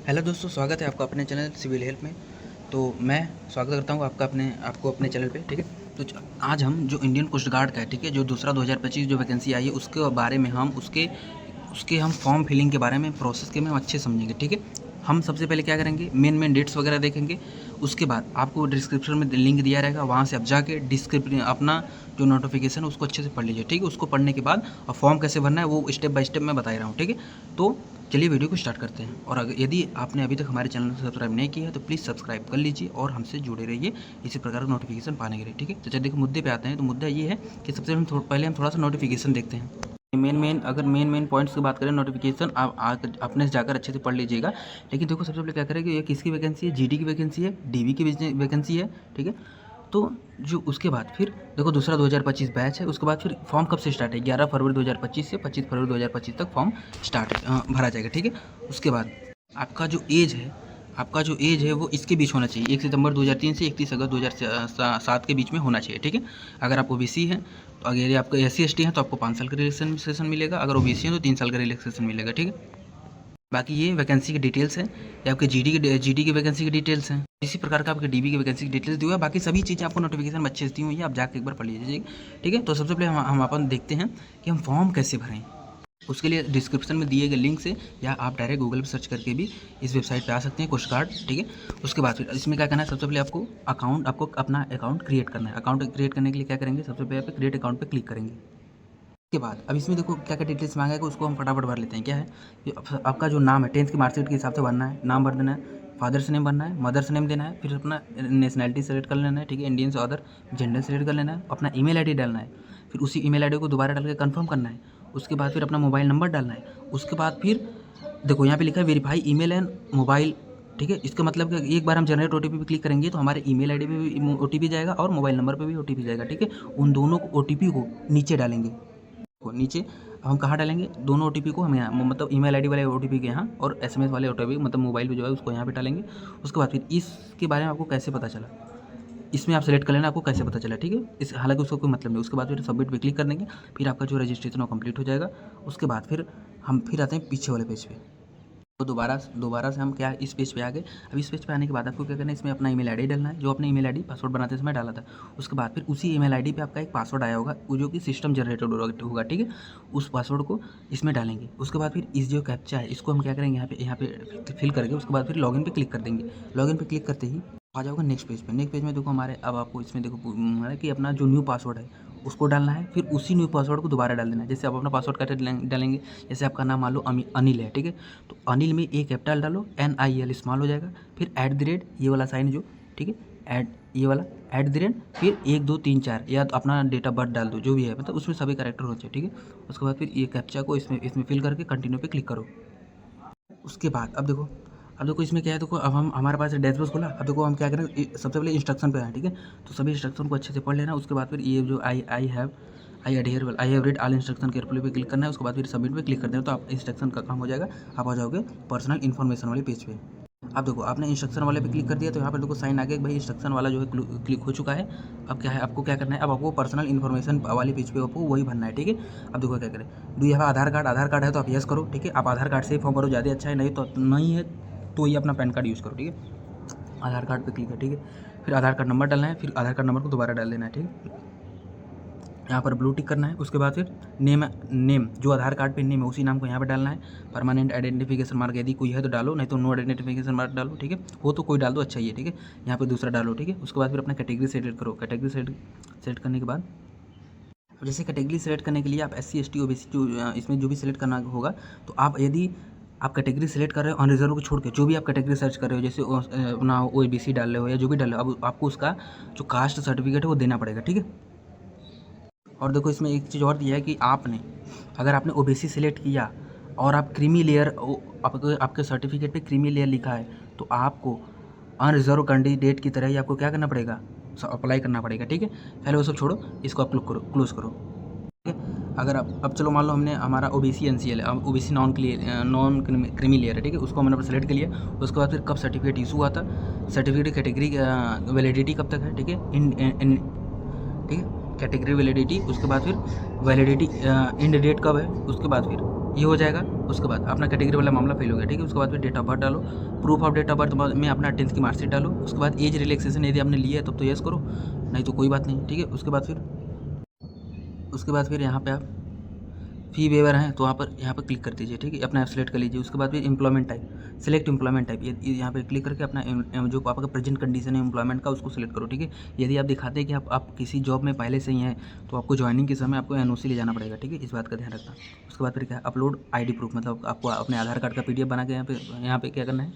Hello दोस्तों, स्वागत है आपका अपने चैनल सिविल हेल्प में। तो मैं स्वागत करता हूँ आपको अपने चैनल पे। ठीक है, तो आज हम जो इंडियन कोस्ट गार्ड का है, ठीक है, जो दूसरा 2025 जो वैकेंसी आई है उसके बारे में हम उसके उसके हम फॉर्म फिलिंग के बारे में प्रोसेस के में हम अच्छे समझेंगे। ठीक है, हम सबसे पहले क्या करेंगे, मेन डेट्स वगैरह देखेंगे। उसके बाद आपको डिस्क्रिप्शन में लिंक दिया रहेगा, वहाँ से आप जाके डिस्क्रिप्शन अपना जो नोटिफिकेशन है उसको अच्छे से पढ़ लीजिए। ठीक है, उसको पढ़ने के बाद और फॉर्म कैसे भरना है वो स्टेप बाय स्टेप मैं बता रहा हूँ। ठीक है, तो चलिए वीडियो को स्टार्ट करते हैं। और अगर यदि आपने अभी तक हमारे चैनल को सब्सक्राइब नहीं किया है तो प्लीज़ सब्सक्राइब कर लीजिए और हमसे जुड़े रहिए इसी प्रकार का नोटिफिकेशन पाने के लिए। ठीक है, तो चलिए देखो मुद्दे पे आते हैं। तो मुद्दा ये है कि सबसे पहले हम थोड़ा सा नोटिफिकेशन देखते हैं। मेन पॉइंट्स की बात करें नोटिफिकेशन आप अपने से जाकर अच्छे से पढ़ लीजिएगा। लेकिन देखो सबसे पहले क्या करें कि ये किसकी वैकेंसी है, जीडी की वैकेंसी है, डीवी की वैकेंसी है। ठीक है, तो जो उसके बाद फिर देखो दूसरा 2025 बैच है। उसके बाद फिर फॉर्म कब से स्टार्ट है, 11 फरवरी 2025 से 25 फरवरी 2025 तक फॉर्म भरा जाएगा। ठीक है, उसके बाद आपका जो एज है वो इसके बीच होना चाहिए, 1 सितंबर 2003 से 31 अगस्त 2007 के बीच में होना चाहिए। ठीक है, अगर आप ओबीसी हैं तो अगर आपका SC/ST हैं तो आपको 5 साल का रिलैक्सेशन मिलेगा, अगर ओबीसी हैं तो 3 साल का रिलैक्सेशन मिलेगा। ठीक है, बाकी ये वैकेंसी की डिटेल्स हैं, ये आपके जीडी की वैकेंसी की डिटेल्स हैं। इसी प्रकार का आपके डीबी की वैकेंसी की डिटेल्स दी हुई है। बाकी सभी चीज़ें आपको नोटिफिकेशन में अच्छे से दी हुई है, आप जाकर एक बार पढ़ लीजिए। ठीक है, तो सबसे पहले हम अपन देखते हैं कि हम फॉर्म कैसे भरें। उसके लिए डिस्क्रिप्शन में दिए गए लिंक से या आप डायरेक्ट गूगल पर सर्च करके भी इस वेबसाइट पे आ सकते हैं, कोस्ट गार्ड। ठीक है, उसके बाद फिर इसमें क्या करना है, सबसे पहले आपको अपना अकाउंट क्रिएट करना है। अकाउंट क्रिएट करने के लिए क्या करेंगे, सबसे पहले आप क्रिएट अकाउंट पे क्लिक करेंगे। उसके बाद अब इसमें देखो क्या क्या डिटेल्स मांगेगा, उसको हम फटाफट भर लेते हैं। क्या है कि आपका जो नाम है 10th की मार्कशीट के हिसाब से भरना है, नाम भर देना है, फादर्स नेम भरना है, मदर्स नेम देना है, फिर अपना नेशनैलिटी सेलेक्ट कर लेना है। ठीक है, इंडियन से अदर जेंडर सेलेक्ट कर लेना है, अपना ईमेल आईडी डालना है, फिर उसी ईमेल आईडी को दोबारा डाल के कंफर्म करना है। उसके बाद फिर अपना मोबाइल नंबर डालना है। उसके बाद फिर देखो यहाँ पे लिखा है वेरीफाई ईमेल एंड मोबाइल। ठीक है, इसका मतलब कि एक बार हम जनरेट OTP पे क्लिक करेंगे तो हमारे ईमेल आईडी पे भी OTP जाएगा और मोबाइल नंबर पे भी OTP जाएगा। ठीक है, उन दोनों OTP को नीचे डालेंगे। को नीचे हम कहाँ डालेंगे, दोनों OTP को हम यहाँ मतलब ईमेल आईडी वाले OTP के यहाँ और SMS वाले OTP मतलब मोबाइल पे जो है उसको यहाँ पे डालेंगे। उसके बाद फिर इसके बारे में आपको कैसे पता चला, इसमें आप सेलेक्ट कर लेना आपको कैसे पता चला। ठीक है, इस हालांकि उसका कोई मतलब नहीं। उसके बाद फिर सबमिट पे क्लिक कर देंगे, फिर आपका जो रजिस्ट्रेशन वो कंप्लीट हो जाएगा। उसके बाद फिर हम फिर आते हैं पीछे वाले पेज पे। तो दोबारा से हम क्या इस पेज पे आ गए। अब इस पेज पे आने के बाद आपको क्या करना है, इसमें अपना ईमेल आईडी डालना है, जो अपने ईमेल आईडी पासवर्ड बनाते समय डाला था। उसके बाद फिर उसी ईमेल आईडी पे आपका एक पासवर्ड आया होगा, वो जो कि सिस्टम जनरेटेड होगा। ठीक है, उस पासवर्ड को इसमें डालेंगे। उसके बाद फिर इस जो कैप्चा है इसको हम क्या करेंगे, यहाँ पे फिल करके उसके बाद फिर लॉगिन पे क्लिक कर देंगे। लॉगिन पे क्लिक करते ही आ जाओगे नेक्स्ट पेज पे। नेक्स्ट पेज में देखो हमारे अब आपको इसमें देखो हमारा कि अपना जो न्यू पासवर्ड है उसको डालना है, फिर उसी न्यू पासवर्ड को दोबारा डाल देना है। जैसे आप अपना पासवर्ड कैसे डालेंगे, जैसे आपका नाम मान लो अनिल है। ठीक है, तो अनिल में एक कैपिटल डालो, NIL स्मॉल हो जाएगा, फिर @ ये वाला साइन जो, ठीक है, ये वाला @ फिर 1 2 3 4 या तो अपना डेट ऑफ बर्थ डाल दो, जो भी है मतलब उसमें सभी कैरेक्टर होने चाहिए। ठीक है, उसके बाद फिर ये कैप्चा को इसमें फिल करके कंटिन्यू पे क्लिक करो। उसके बाद अब देखो इसमें क्या है, देखो अब हम हमारे पास डैशबोर्ड खोला। अब देखो हम क्या करें, सबसे पहले इंस्ट्रक्शन पे आए। ठीक है, तो सभी इंस्ट्रक्शन को अच्छे से पढ़ लेना। उसके बाद फिर ये जो I have read all instruction carefully पे क्लिक करना है। उसके बाद फिर सबमिट पे क्लिक कर देना, तो आप इंस्ट्रक्शन का काम हो जाएगा। आप आ जाओगे पर्सनल इन्फॉर्मेशन वाले पेज पे। अब देखो आपने इंस्ट्रक्शन वाले पे क्लिक कर दिया तो यहाँ पर देखो साइन आ गया, भाई इंस्ट्रक्शन वाला जो है क्लिक हो चुका है। अब क्या है, आपको क्या करना है, अब आपको पर्सनल इन्फॉर्मेशन वाले पेज पे आपको वही भरना है। ठीक है, अब देखो क्या करें, do you have Aadhaar card है तो आप यस करो। ठीक है, आप आधार कार्ड से ही फॉर्म भरो, ज़्यादा अच्छा है, नहीं है तो ये अपना पैन कार्ड यूज़ करो। ठीक है, आधार कार्ड पे क्लिक है। ठीक है, फिर आधार कार्ड नंबर डालना है, फिर आधार कार्ड नंबर को दोबारा डाल देना है। ठीक है, यहाँ पर ब्लू टिक करना है। उसके बाद फिर नेम जो आधार कार्ड पे नेम है उसी नाम को यहाँ पे डालना है। परमानेंट आइडेंटिफिकेशन मार्क यदि कोई है तो डालो, नहीं तो नो आइडेंटिफिकेशन मार्क डालो। ठीक है, वो तो कोई डाल दो, अच्छा ही है। ठीक है, यहाँ पे दूसरा डालो। ठीक है, उसके बाद फिर अपना कैटेगरी सेलेक्ट करो। कैटेगरी सेलेक्ट करने के बाद जैसे कैटेगरी सेलेक्ट करने के लिए आप SC/ST OBC जो इसमें जो भी सिलेक्ट करना होगा, तो आप यदि आप कैटेगरी सेलेक्ट कर रहे हो अनरिजर्व को छोड़ के, जो भी आप कैटेगरी सर्च कर रहे हो, जैसे अपना OBC डाल रहे हो या जो भी डाल रहे हो, अब आपको उसका जो कास्ट सर्टिफिकेट है वो देना पड़ेगा। ठीक है, और देखो इसमें एक चीज़ और दिया है कि अगर आपने OBC सेलेक्ट किया और आप क्रीमी लेयर आपके सर्टिफिकेट पे क्रीमी लेयर लिखा है तो आपको अनरिजर्व कैंडिडेट की तरह ही आपको क्या करना पड़ेगा, अप्लाई करना पड़ेगा। ठीक है, पहले वो सब छोड़ो, इसको आप क्लोज करो। ठीक है, अगर अब चलो मान लो हमने हमारा OBC NCL है, OBC नॉन क्रीमी लेयर है। ठीक है, उसको हमने सेलेक्ट कर लिया। उसके बाद फिर कब सर्टिफिकेट इशू हुआ था, सर्टिफिकेट कैटेगरी वैलिडिटी कब तक है। ठीक है, ठीक है, कैटेगरी वैलिडिटी। उसके बाद फिर वैलिडिटी एंड डेट कब है। उसके बाद फिर ये हो जाएगा। उसके बाद अपना कैटेगरी वाला मामला फेल हो गया, ठीक है। उसके बाद फिर डेट ऑफ बर्थ डालो, proof of date of birth में अपना 10th की मार्कशीट डालो। उसके बाद एज रिलैक्सेशन यदि आपने लिया है तब तो यस करो, नहीं तो कोई बात नहीं, ठीक है। उसके बाद फिर यहाँ पे आप फी वेवर हैं तो यहाँ पर क्लिक कर दीजिए, ठीक है। अपना ऐप सेलेक्ट कर लीजिए। उसके बाद फिर employment type, select employment type, ये यहाँ पे क्लिक करके अपना जो आपका प्रेजेंट कंडीशन है एम्प्लॉयमेंट का उसको सिलेक्ट करो, ठीक है। यदि आप दिखाते हैं कि आप किसी जॉब में पहले से ही हैं तो आपको ज्वाइनिंग के समय आपको एनओसी ले जाना पड़ेगा, ठीक है। इस बात का ध्यान रखना। उसके बाद फिर क्या, अपलोड आईडी प्रूफ, मतलब आपको अपने आधार कार्ड का PDF बना के यहाँ पे क्या करना है,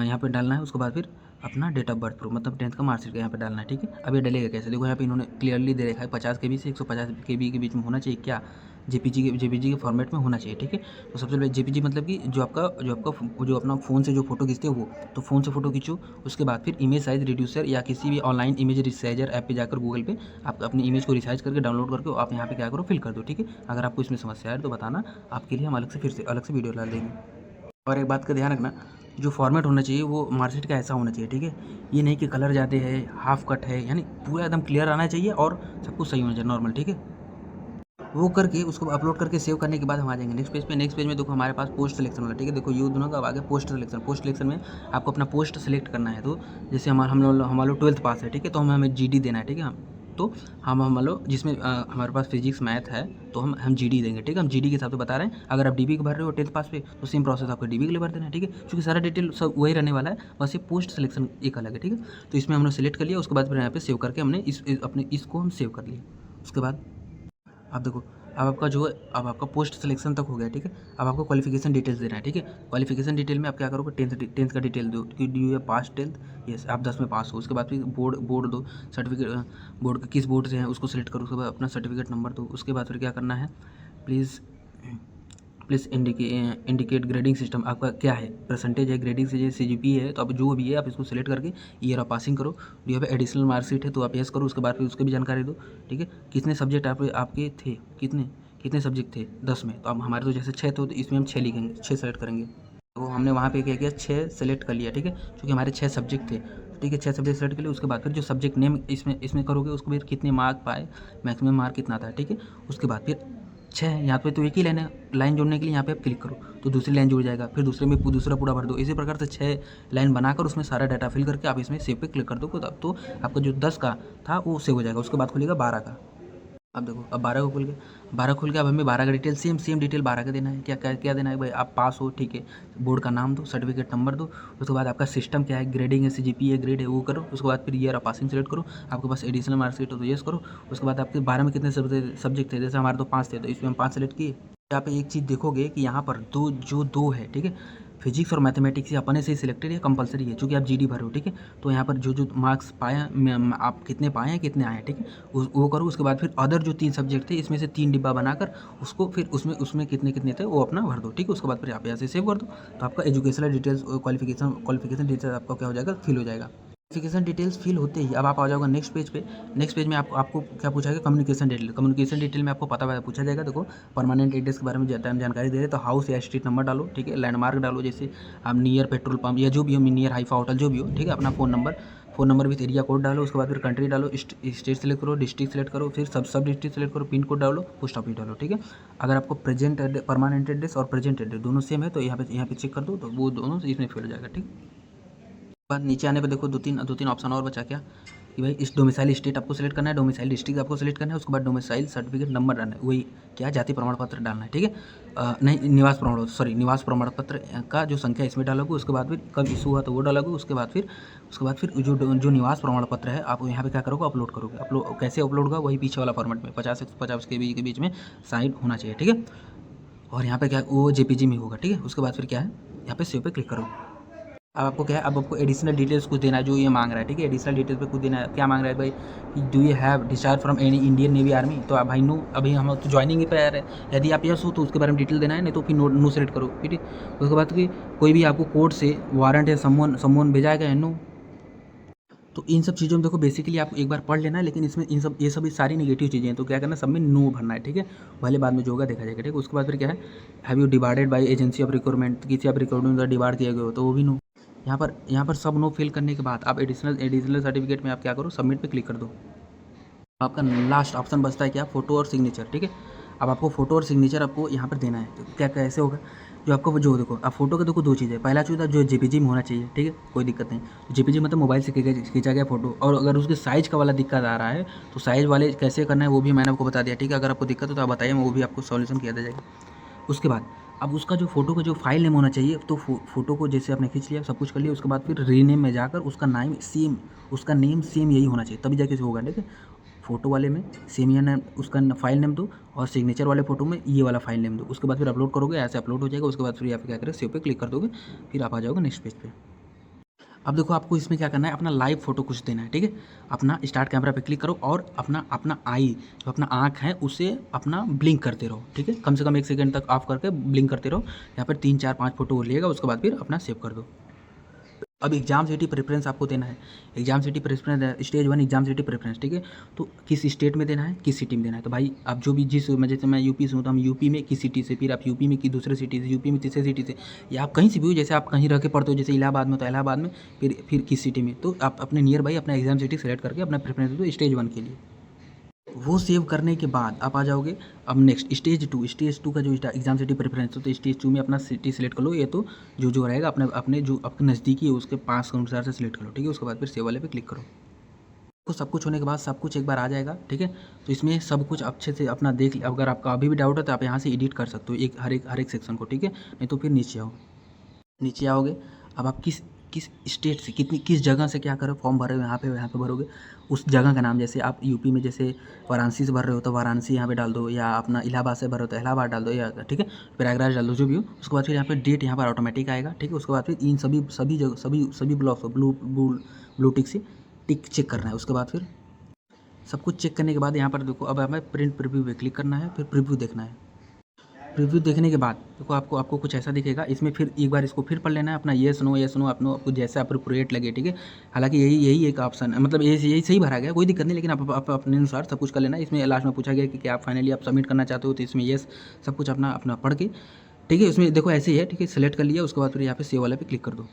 यहाँ पे डालना है। उसके बाद फिर अपना डेट ऑफ बर्थ प्रूफ, मतलब 10th का मार्कशीट का यहाँ पे डालना है, ठीक है। अब ये डलेगा कैसे, देखो यहाँ पे इन्होंने क्लियरली दे रखा है 50 KB से 150 KB के बीच में होना चाहिए, क्या JPG के फॉर्मेट में होना चाहिए, ठीक है। तो सबसे पहले JPG मतलब कि जो अपना फ़ोन से जो फोटो खींचते हो वो, तो फ़ोन से फोटो खींचो। उसके बाद फिर इमेज साइज़ रिड्यूसर या किसी भी ऑनलाइन इमेज रिसाइजर ऐप पे जाकर गूगल पे आप अपनी इमेज को रिसाइज करके डाउनलोड करके आप यहाँ पे क्या करो, फिल कर दो, ठीक है। अगर आपको इसमें समस्या है तो बताना, आपके लिए हम अलग से वीडियो डाल देंगे। और एक बात का ध्यान रखना, जो फॉर्मेट होना चाहिए वो मार्कशीट का ऐसा होना चाहिए, ठीक है। ये नहीं कि कलर ज़्यादा है, हाफ कट है, यानी पूरा एकदम क्लियर आना चाहिए और सब कुछ सही होना चाहिए, नॉर्मल, ठीक है। वो करके उसको अपलोड करके सेव करने के बाद हम आ जाएंगे नेक्स्ट पेज पे। नेक्स्ट पेज में देखो हमारे पास पोस्ट सिलेक्शन वाला, ठीक है। देखो ये दोनों का अब आगे पोस्ट सिलेक्शन में आपको अपना पोस्ट सेलेक्ट करना है। तो जैसे हम लोग 12th पास है, ठीक है, तो हमें GD देना है, ठीक है। तो हम मान लो जिसमें हमारे पास फिजिक्स मैथ है तो हम GD देंगे, ठीक है। हम GD के हिसाब से बता रहे हैं। अगर आप DB के भर रहे हो 10th पास पे तो सेम प्रोसेस आपको DB के लिए भर देना है, ठीक है। क्योंकि सारा डिटेल सब वही रहने वाला है, बस ये पोस्ट सिलेक्शन एक अलग है, ठीक है। तो इसमें हमने सेलेक्ट कर लिया। उसके बाद फिर यहाँ पे सेव करके हमने इसको हम सेव कर लिया। उसके बाद आप देखो अब आपका पोस्ट सिलेक्शन तक हो गया, ठीक है। अब आपको क्वालिफिकेशन डिटेल्स देना है, ठीक है। क्वालिफिकेशन डिटेल में आप क्या करोगे, 10th का डिटेल दो कि do you pass 10th, yes आप 10 में पास हो। उसके बाद फिर बोर्ड दो, सर्टिफिकेट बोर्ड का किस बोर्ड से है उसको सिलेक्ट करो। उसके बाद अपना सर्टिफिकेट नंबर दो। उसके बाद फिर क्या करना है, प्लीज़ इंडिकेट ग्रेडिंग सिस्टम आपका क्या है, परसेंटेज है, ग्रेडिंग से CGPA है, तो अब जो भी है आप इसको सिलेक्ट करके ईयर ऑफ पासिंग करो। जो यहाँ पे एडिशनल मार्कशीट है तो आप यस करो। उसके बाद फिर उसकी भी जानकारी दो, ठीक है। कितने सब्जेक्ट आपके थे, कितने सब्जेक्ट थे 10 में, तो अब हमारे तो जैसे 6 थे तो इसमें हम 6 लिखेंगे, 6 सेलेक्ट करेंगे। तो हमने वहाँ पे क्या किया, 6 सेलेक्ट कर लिया, ठीक है। क्योंकि हमारे 6 सब्जेक्ट थे, ठीक है। 6 सब्जेक्ट सेलेक्ट कर लिए। उसके बाद फिर जो सब्जेक्ट नेम इसमें करोगे उसको फिर कितने मार्क पाए, मैक्सिमम मार्क कितना था, ठीक है। उसके बाद फिर 6 यहाँ पे तो एक ही लाइन जोड़ने के लिए यहाँ पे आप क्लिक करो तो दूसरी लाइन जुड़ जाएगा। फिर दूसरे में दूसरा पूरा भर दो। इसी प्रकार से 6 लाइन बनाकर उसमें सारा डाटा फिल करके आप इसमें सेव पे क्लिक कर दो तो आपका जो 10 का था वो सेव हो जाएगा। उसके बाद खुलेगा 12 का। अब देखो अब 12 को खुल गया, 12 खुल गया। अब हमें 12 का डिटेल सेम डिटेल 12 का देना है। क्या देना है भाई, आप पास हो, ठीक है। बोर्ड का नाम दो, सर्टिफिकेट नंबर दो। उसके बाद आपका सिस्टम क्या है, ग्रेडिंग है, CGPA ग्रेड है वो करो। उसके बाद फिर ईयर ऑफ पासिंग सेलेक्ट करो। आपके पास एडिशनल मार्कशीट हो तो यस करो। उसके बाद आपके 12 में कितने सब्जेक्ट थे, जैसे हमारे तो 5 थे तो इसमें हम 5 सेलेक्ट किए। यहाँ पे एक चीज़ देखोगे कि यहाँ पर दो है, ठीक है। फिजिक्स और मैथमेटिक्स ये अपने से ही सिलेक्टेड है, कंपलसरी है, चूँकि आप GD भरे हो, ठीक है। तो यहाँ पर जो मार्क्स पाए आप कितने पाए हैं, कितने आए हैं, ठीक है, वो करो। उसके बाद फिर अदर जो 3 सब्जेक्ट थे इसमें से 3 डिब्बा बनाकर उसको फिर उसमें कितने थे वो अपना भर दो, ठीक है। उसके बाद फिर आप यहाँ से सेव कर दो तो आपका एजुकेशनल डिटेल्स क्वालिफिकेशन डिटेल्स आपका क्या हो जाएगा, फिल हो जाएगा। क्वालिफिकेशन डिटेल्स फिल होते ही अब आप आ जाओगे नेक्स्ट पेज पे। नेक्स्ट पेज में आपको क्या पूछा जाएगा, कम्युनिकेशन डिटेल में आपको पूछा जाएगा। देखो परमानेंट एड्रेस के बारे में जानकारी दे रहे तो हाउस या स्ट्रीट नंबर डालो, ठीक है। लैंडमार्क डालो, जैसे आप नियर पेट्रोल पंप या जो भी हो, नियर हाइफा होटल जो भी हो, ठीक है। अपना phone number with area code डालो। उसके बाद फिर कंट्री डालो, स्टेट सेलेक्ट करो, डिस्ट्रिक्ट सेलेक्ट करो, फिर सब डिस्ट्रिक्ट सेलेक्ट करो, पिन कोड डालो, पोस्ट ऑफिस डालो, ठीक है। अगर आपको परमानेंट एड्रेस और प्रेजेंट एड्रेस दोनों सेम है तो यहाँ पे चेक कर दो तो वो दोनों इसमें फिल हो जाएगा, ठीक। बाद नीचे आने पे देखो दो तीन ऑप्शन और बचा क्या कि भाई इस डोमिसाइल स्टेट आपको सेलेक्ट करना है, डोमिसाइल डिस्ट्रिक्ट आपको सेलेक्ट करना है। उसके बाद डोमिसाइल सर्टिफिकेट नंबर डालना है, वही क्या जाति प्रमाण पत्र डालना है, ठीक है। नहीं निवास प्रमाण पत्र का जो संख्या इसमें डालोगे। उसके बाद फिर कब इशू हुआ तो वो डालोगे। उसके बाद फिर जो निवास प्रमाण पत्र है आप यहाँ पे क्या करोगे, अपलोड करोगे। कैसे अपलोड होगा, वही पीछे वाला फॉर्मेट में 50 KB के बीच में साइड होना चाहिए, ठीक है। और यहाँ पे क्या वो JPG में होगा, ठीक है। उसके बाद फिर क्या है, यहाँ पे सेव पे क्लिक करो। अब आपको क्या है, अब आपको एडिशनल डिटेल्स कुछ देना है जो ये मांग रहा है, ठीक है। एडिशनल डिटेल्स पे कुछ देना है। क्या मांग रहा है भाई, do you have discharge from any Indian navy army, तो आप भाई नो, अभी हम तो ज्वाइनिंग ही पे आ रहे हैं। यदि आप यस हो तो उसके बारे में डिटेल देना है, नहीं तो फिर नो सेलेक्ट करो, ठीक है। उसके बाद कोई भी आपको कोर्ट से वारंट या समवन भेजा गया है, नो। तो इन सब चीज़ों में देखो बेसिकली आपको एक बार पढ़ लेना है, लेकिन इसमें ये सारी नेगेटिव चीज़ें हैं तो क्या करना है, सब में नो भरना है, ठीक है। पहले बाद में जो होगा देखा जाएगा, ठीक है। उसके बाद फिर क्या है, have you divided by agency of requirement, किसी आप रिक्वायरमेंट द्वारा डिवाइड किए गए हो तो वो भी नो। यहाँ पर सब नो फिल करने के बाद आप एडिशनल सर्टिफिकेट में आप क्या करो, सबमिट पे क्लिक कर दो। आपका लास्ट ऑप्शन बचता है क्या, फोटो और सिग्नेचर, ठीक है। अब आपको फ़ोटो और सिग्नेचर आपको यहाँ पर देना है। तो क्या कैसे होगा, जो आपको जो देखो अब फ़ोटो का देखो 2 चीज़ है। पहला चीज़ जो जेपीजी में होना चाहिए, ठीक है, कोई दिक्कत नहीं। तो जेपीजी मतलब मोबाइल से खींचा गया फ़ोटो, और अगर उसके साइज़ का वाला दिक्कत आ रहा है तो साइज़ वाले कैसे करना है वो भी मैंने आपको बता दिया, ठीक है। अगर आपको दिक्कत हो तो आप बताइए, मैं वो भी आपको सॉल्यूशन किया जाएगा। उसके बाद अब उसका जो फ़ोटो का जो फ़ाइल नेम होना चाहिए, तो फ़ोटो को जैसे आपने खींच लिया, सब कुछ कर लिया, उसके बाद फिर रीनेम में जाकर उसका नेम सेम यही होना चाहिए, तभी जाके से होगा, ठीक है। फ़ोटो वाले में सेम या नेम उसका फ़ाइल नेम दो, और सिग्नेचर वाले फ़ोटो में ये वाला फ़ाइल नेम दो। उसके बाद फिर अपलोड करोगे, ऐसे अपलोड हो जाएगा। उसके बाद फिर यहाँ पे क्या करें, सेव पे क्लिक कर दोगे, फिर आप आ जाओगे नेक्स्ट पेज पे। अब देखो आपको इसमें क्या करना है, अपना लाइव फ़ोटो कुछ देना है, ठीक है। अपना स्टार्ट कैमरा पे क्लिक करो और अपना अपना आई जो अपना आँख है उसे अपना ब्लिंक करते रहो, ठीक है। कम से कम 1 सेकंड तक ऑफ करके ब्लिंक करते रहो। यहाँ पर 3 4 5 फ़ोटो लेगा, उसके बाद फिर अपना सेव कर दो। अब एग्ज़ाम सिटी प्रेफ़रेंस आपको देना है। Exam city preference stage 1 exam city preference, ठीक है। तो किस स्टेट में देना है, किस सिटी में देना है। तो भाई आप जो भी जिस मैं जैसे मैं यूपी से हूँ, तो हम यूपी में किस सिटी से, फिर आप यूपी में की दूसरे सिटी से, यूपी में तीसरे सिटी से, या आप कहीं से भी हो, जैसे आप कहीं रह के पढ़ते हो, जैसे इलाहाबाद में, तो इलाहाबाद में, फिर किस सिटी में, तो आप अपने नियर बाई अपना एग्ज़ाम सिटी सेलेक्ट करके अपना प्रेफ़रेंस दे दो स्टेज 1 के लिए। वो सेव करने के बाद आप आ जाओगे अब नेक्स्ट स्टेज टू का जो एग्ज़ाम सिटी प्रेफरेंस हो, तो स्टेज 2 में अपना सिटी सेलेक्ट कर लो। ये तो जो रहेगा अपने अपने जो आपके नज़दीकी है उसके पास के अनुसार से सिलेक्ट कर लो, ठीक है। उसके बाद फिर सेव वाले पे क्लिक करो। तो सब कुछ होने के बाद सब कुछ एक बार आ जाएगा, ठीक है। तो इसमें सब कुछ अच्छे से अपना देख, अगर आपका अभी भी डाउट है तो आप यहाँ से एडिट कर सकते हो हर एक सेक्शन को, ठीक है। नहीं तो फिर नीचे आओगे। अब आप किस किस स्टेट से किस जगह से क्या करो, फॉर्म भर रहे हो, यहाँ पे भरोगे उस जगह का नाम। जैसे आप यूपी में जैसे वाराणसी से भर रहे हो तो वाराणसी यहाँ पे डाल दो, या अपना इलाहाबाद से भर रहे हो तो इलाहाबाद डाल दो, या ठीक है प्रयागराज डाल दो, जो भी हो। उसके बाद फिर यहाँ पे डेट यहाँ पर ऑटोमेटिक आएगा, ठीक है। उसके बाद फिर इन सभी जगह सभी ब्लॉक्स को ब्लू टिक से टिक चेक करना है। उसके बाद फिर सब कुछ चेक करने के बाद यहाँ पर देखो अब हमें प्रिंट प्रीव्यू पे क्लिक करना है, फिर प्रीव्यू देखना है। प्रीव्यू देखने के बाद देखो आपको कुछ ऐसा दिखेगा। इसमें फिर एक बार इसको फिर पढ़ लेना है अपना, येस नो आपको जैसे अप्रोप्रिएट लगे, ठीक है। हालांकि यही एक ऑप्शन है, मतलब यही सही भरा गया, कोई दिक्कत नहीं, लेकिन आप अपने अनुसार सब कुछ कर लेना। इसमें लास्ट में पूछा गया कि आप फाइनली आप सबमिट करना चाहते हो, तो इसमें येस सब कुछ अपना अपना पढ़ के, ठीक है। इसमें देखो ऐसे ही है, ठीक है। सेलेक्ट कर लिया, उसके बाद फिर यहाँ पे सेव वाले पे क्लिक कर दो।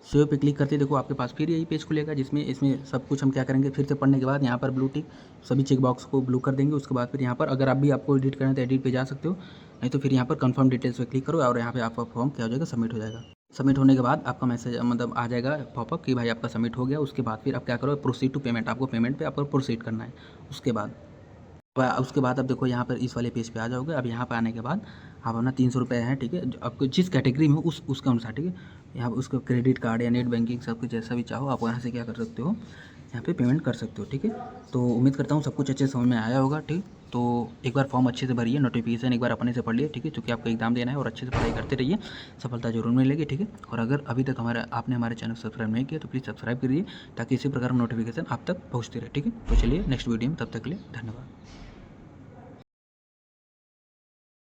सेव पे क्लिक करते देखो आपके पास फिर यही पेज खुलेगा, जिसमें इसमें सब कुछ हम क्या करेंगे, फिर से पढ़ने के बाद यहाँ पर ब्लू टिक सभी चेक बॉक्स को ब्लू कर देंगे। उसके बाद फिर यहाँ पर अगर आप भी आपको एडिट करना है तो एडिट पे जा सकते हो, नहीं तो फिर यहाँ पर कंफर्म डिटेल्स पे क्लिक करो, और यहाँ पे आपका फॉर्म क्या हो जाएगा, सबमिट हो जाएगा। सबमिट होने के बाद आपका मैसेज मतलब आ जाएगा पॉपअप कि भाई आपका सबमिट हो गया। उसके बाद फिर आप क्या करो, प्रोसीड टू पेमेंट, आपको पेमेंट पे आपको प्रोसीड करना है। उसके बाद अब देखो यहाँ पर इस वाले पेज पे आ जाओगे। अब यहाँ पर आने के बाद आप अपना 300 रुपये है, ठीक है, जो आपको जिस कैटेगरी में हो उसके अनुसार, ठीक है। यहाँ पर उसका क्रेडिट कार्ड या नेट बैंकिंग सब कुछ जैसा भी चाहो आप यहाँ से क्या कर सकते हो, यहाँ पे पेमेंट कर सकते हो, ठीक है। तो उम्मीद करता हूँ सब कुछ अच्छे से समझ में आया होगा, ठीक। तो एक बार फॉर्म अच्छे से भरिए, नोटिफिकेशन एक बार अपने से पढ़ लिए, ठीक है, क्योंकि आपको एग्जाम देना है, और अच्छे से पढ़ाई करते रहिए, सफलता जरूर मिलेगी, ठीक है। और अगर अभी तक आपने हमारे चैनल सब्सक्राइब नहीं किया तो प्लीज़ सब्सक्राइब करिए, ताकि इसी प्रकार नोटिफिकेशन आप तक पहुँचते रहे, ठीक है। तो चलिए नेक्स्ट वीडियो में, तब तक के लिए धन्यवाद।